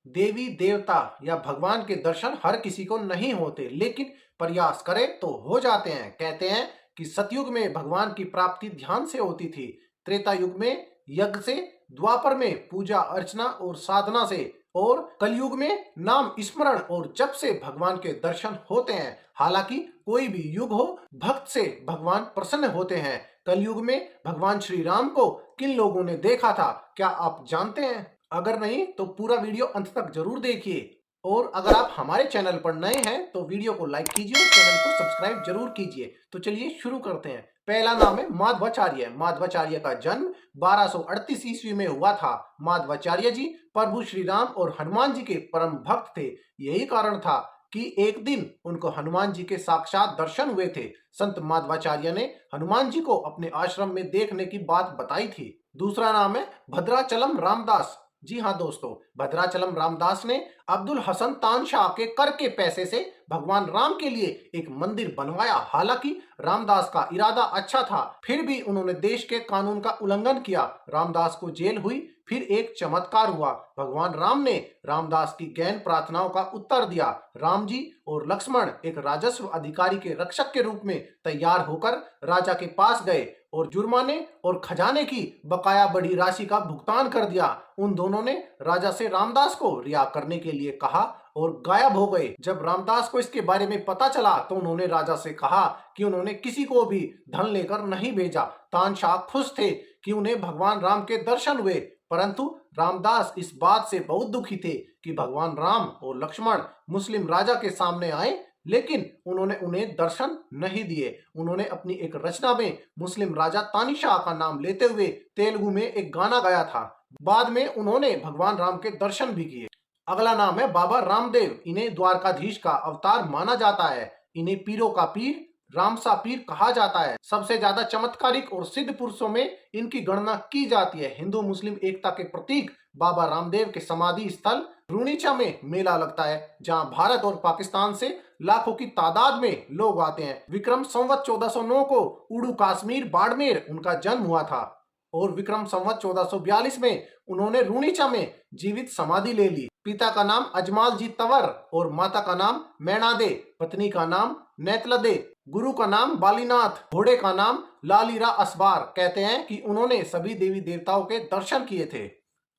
देवी देवता या भगवान के दर्शन हर किसी को नहीं होते, लेकिन प्रयास करें तो हो जाते हैं। कहते हैं कि सतयुग में भगवान की प्राप्ति ध्यान से होती थी, त्रेता युग में यज्ञ से, द्वापर में पूजा अर्चना और साधना से, और कलयुग में नाम स्मरण और जप से भगवान के दर्शन होते हैं। हालांकि कोई भी युग हो, भक्त से भगवान प्रसन्न होते हैं। कलयुग में भगवान श्री राम को किन लोगों ने देखा था, क्या आप जानते हैं? अगर नहीं तो पूरा वीडियो अंत तक जरूर देखिए। और अगर आप हमारे चैनल पर नए हैं तो वीडियो को लाइक कीजिए और चैनल को सब्सक्राइब जरूर कीजिए। तो चलिए शुरू करते हैं। पहला नाम है माधवाचार्य। माधवाचार्य का जन्म 1238 ईस्वी में हुआ था। माधवाचार्य जी प्रभु श्री राम और हनुमान जी के परम भक्त थे। यही कारण था कि एक दिन उनको हनुमान जी के साक्षात दर्शन हुए थे। संत माधवाचार्य ने हनुमान जी को अपने आश्रम में देखने की बात बताई थी। दूसरा नाम है भद्राचलम रामदास। जी हाँ दोस्तों, भद्राचलम रामदास ने अब्दुल हसन तानशाह के कर के पैसे से भगवान राम के लिए एक मंदिर बनवाया। हालांकि रामदास का इरादा अच्छा था, फिर भी उन्होंने देश के कानून का उल्लंघन किया। रामदास को जेल हुई। फिर एक चमत्कार हुआ। भगवान राम ने रामदास की गहन प्रार्थनाओं का उत्तर दिया। राम जी और लक्ष्मण एक राजस्व अधिकारी के रक्षक के रूप में तैयार होकर राजा के पास गए और जुर्माने और खजाने की बकाया बड़ी राशि का भुगतान कर दिया। उन दोनों ने राजा से रामदास को रिहा करने के लिए कहा और गायब हो गए। जब रामदास को इसके बारे में पता चला तो उन्होंने राजा से कहा कि उन्होंने किसी को भी धन लेकर नहीं भेजा। तानशाह खुश थे कि उन्हें भगवान राम के दर्शन हुए, परंतु रामदास इस बात से बहुत दुखी थे कि भगवान राम और लक्ष्मण मुस्लिम राजा के सामने आए, लेकिन उन्होंने उन्हें दर्शन नहीं दिए। उन्होंने अपनी एक रचना में मुस्लिम राजा तानीशाह का नाम लेते हुए तेलुगु में एक गाना गाया था। बाद में उन्होंने भगवान राम के दर्शन भी किए। अगला नाम है बाबा रामदेव। इन्हें द्वारकाधीश का अवतार माना जाता है। इन्हें पीरों का पीर, रामसा पीर कहा जाता है। सबसे ज्यादा चमत्कारिक और सिद्ध पुरुषों में इनकी गणना की जाती है। हिंदू मुस्लिम एकता के प्रतीक बाबा रामदेव के समाधि स्थल रूनीचा में मेला लगता है, जहां भारत और पाकिस्तान से लाखों की तादाद में लोग आते हैं। विक्रम संवत 1409 को उड़ू कश्मीर बाड़मेर उनका जन्म हुआ था और विक्रम संवत 1442 में उन्होंने रूनीचा में जीवित समाधि ले ली। पिता का नाम अजमाल जी तंवर और माता का नाम मैनादे, पत्नी का नाम नेतलदे, गुरु का नाम बालीनाथ, घोड़े का नाम लालीरा असबार। कहते हैं कि उन्होंने सभी देवी देवताओं के दर्शन किए थे।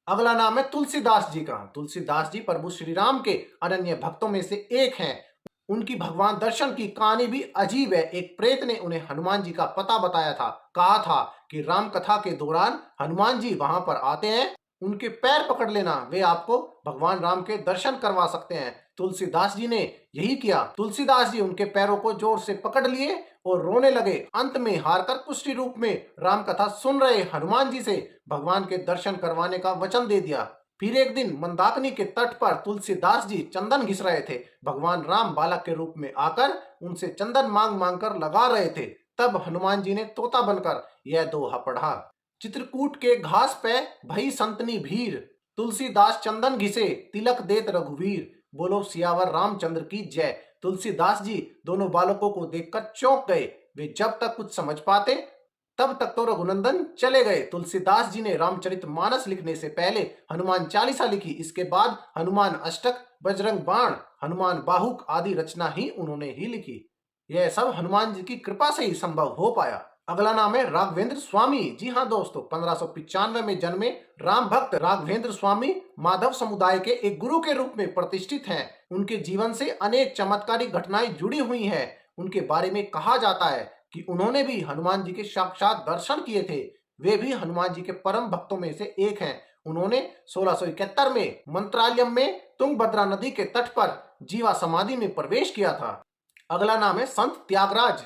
अगला नाम है तुलसीदास जी का। तुलसीदास जी प्रभु श्री राम के अनन्य भक्तों में से एक हैं। उनकी भगवान दर्शन की कहानी भी अजीब है। एक प्रेत ने उन्हें हनुमान जी का पता बताया था। कहा था कि राम कथा के दौरान हनुमान जी वहां पर आते हैं, उनके पैर पकड़ लेना, वे आपको भगवान राम के दर्शन करवा सकते हैं। तुलसीदास जी ने यही किया। तुलसीदास जी उनके पैरों को जोर से पकड़ लिए और रोने लगे। अंत में हारकर कुष्ठी रूप में राम कथा सुन रहे हनुमान जी से भगवान के दर्शन करवाने का वचन दे दिया। फिर एक दिन मंदाकिनी के तट पर तुलसीदास जी चंदन घिस रहे थे। भगवान राम बालक के रूप में आकर उनसे चंदन मांग मांग कर लगा रहे थे। तब हनुमान जी ने तोता बनकर यह दोहा पढ़ा। चित्रकूट के घास पे भई संतनी भीर, तुलसीदास चंदन घिसे तिलक देत रघुवीर। बोलो सियावर रामचंद्र की जय। तुलसीदास जी दोनों बालकों को देखकर चौंक गए। वे जब तक कुछ समझ पाते तब तक तो रघुनंदन चले गए। तुलसीदास जी ने रामचरितमानस लिखने से पहले हनुमान चालीसा लिखी। इसके बाद हनुमान अष्टक, बजरंग बाण, हनुमान बाहुक आदि रचना ही उन्होंने ही लिखी। यह सब हनुमान जी की कृपा से ही संभव हो पाया। अगला नाम है राघवेंद्र स्वामी। जी हाँ दोस्तों, 1595 में जन्मे राम भक्त राघवेंद्र स्वामी माधव समुदाय के एक गुरु के रूप में प्रतिष्ठित हैं। उनके जीवन से अनेक चमत्कारिक घटनाएं जुड़ी हुई हैं। उनके बारे में कहा जाता है कि उन्होंने भी हनुमान जी के साक्षात दर्शन किए थे। वे भी हनुमान जी के परम भक्तों में से एक हैं। उन्होंने 1671 में मंत्रालयम में तुंगभद्रा नदी के तट पर जीवा समाधि में प्रवेश किया था। अगला नाम है संत त्यागराज।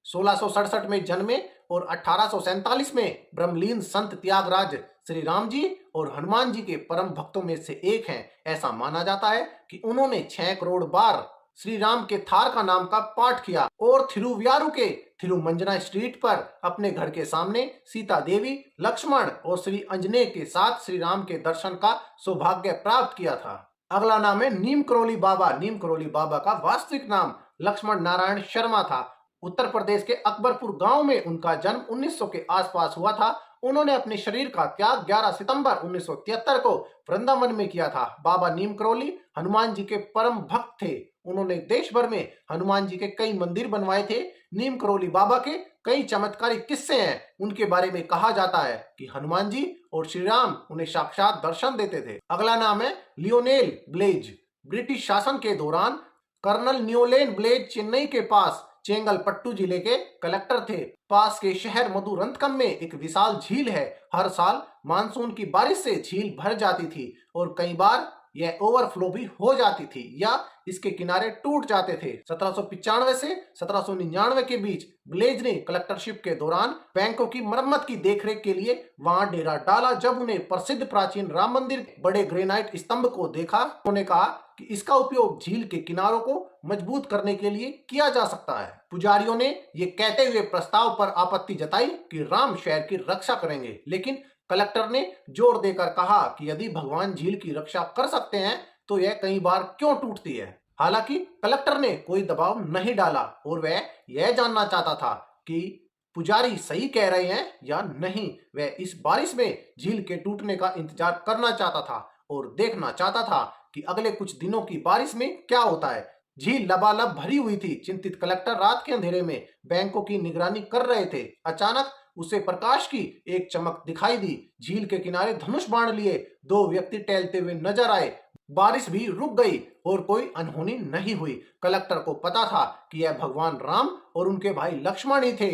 1667 में जन्मे और 1847 में ब्रह्मलीन संत त्यागराज श्री राम जी और हनुमान जी के परम भक्तों में से एक हैं। ऐसा माना जाता है कि उन्होंने 6 करोड़ बार श्री राम के थार का नाम का पाठ किया और थिरुवियारू के थिरुमंजना स्ट्रीट पर अपने घर के सामने सीता देवी, लक्ष्मण और श्री अंजनेय के साथ श्री राम के दर्शन का सौभाग्य प्राप्त किया था। अगला नाम है नीम करोली बाबा। नीम करोली बाबा का वास्तविक नाम लक्ष्मण नारायण शर्मा था। उत्तर प्रदेश के अकबरपुर गांव में उनका जन्म 1900 के आसपास हुआ था उन्होंने अपने शरीर का त्याग 11 सितंबर 1973 को वृंदावन में किया था। बाबा नीम करोली हनुमान जी के परम भक्त थे। उन्होंने देश भर में हनुमान जी के कई मंदिर बनवाए थे। नीम करोली बाबा के कई चमत्कारिक किस्से हैं। उनके बारे में कहा जाता है कि हनुमान जी और श्री राम उन्हें साक्षात दर्शन देते थे। अगला नाम है लियोनेल ब्लेज। ब्रिटिश शासन के दौरान कर्नल न्यूलेन ब्लेज चेन्नई के पास चेंगलपट्टू जिले के कलेक्टर थे। पास के शहर मधुरंतकम में एक विशाल झील है। हर साल मानसून की बारिश से झील भर जाती थी और कई बार यह ओवरफ्लो भी हो जाती थी या इसके किनारे टूट जाते थे। 1795 से 1799 के बीच ब्लेज ने कलेक्टरशिप के दौरान बैंकों की मरम्मत की देखरेख के लिए वहां डेरा डाला। जब उन्हें प्रसिद्ध प्राचीन राम मंदिर बड़े ग्रेनाइट स्तंभ को देखा, उन्होंने कहा कि इसका उपयोग झील के किनारों को मजबूत करने के लिए किया जा सकता है। पुजारियों ने ये कहते हुए प्रस्ताव पर आपत्ति जताई कि राम शहर की रक्षा करेंगे, लेकिन कलेक्टर ने जोर देकर कहा कि यदि भगवान झील की रक्षा कर सकते हैं तो यह कई बार क्यों टूटती है। हालांकि कलेक्टर ने कोई दबाव नहीं डाला और वह यह जानना चाहता था कि पुजारी सही कह रहे हैं या नहीं। वह इस बारिश में झील के टूटने का इंतजार करना चाहता था और देखना चाहता था कि अगले कुछ दिनों की बारिश में क्या होता है। झील लबालब भरी हुई थी। चिंतित कलेक्टर रात के अंधेरे में बैंकों की निगरानी कर रहे थे। अचानक उसे प्रकाश की एक चमक दिखाई दी। झील के किनारे धनुष बाण लिए दो व्यक्ति टहलते हुए नजर आए। बारिश भी रुक गई और कोई अनहोनी नहीं हुई। कलेक्टर को पता था कि यह भगवान राम और उनके भाई लक्ष्मण ही थे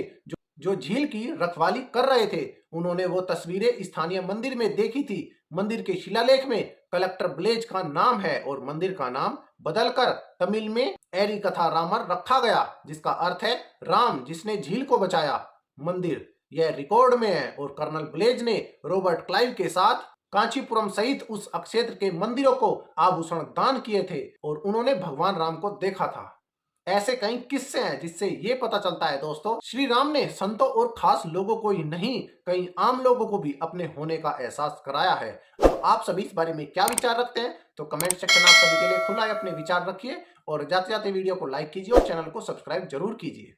जो झील की रखवाली कर रहे थे। उन्होंने वो तस्वीरें स्थानीय मंदिर में देखी थी। मंदिर के शिलालेख में कलेक्टर ब्लेज का नाम है और मंदिर का नाम बदलकर तमिल में एरी कथा रामर रखा गया, जिसका अर्थ है राम जिसने झील को बचाया। मंदिर यह रिकॉर्ड में है और कर्नल ब्लेज ने रॉबर्ट क्लाइव के साथ कांचीपुरम सहित उस क्षेत्र के मंदिरों को आभूषण दान किए थे और उन्होंने भगवान राम को देखा था। ऐसे कई किस्से हैं जिससे ये पता चलता है दोस्तों, श्री राम ने संतों और खास लोगों को ही नहीं, कई आम लोगों को भी अपने होने का एहसास कराया है। तो आप सभी इस बारे में क्या विचार रखते हैं? तो कमेंट सेक्शन आप सभी के लिए खुला है, अपने विचार रखिए और जाते जाते वीडियो को लाइक कीजिए और चैनल को सब्सक्राइब जरूर कीजिए।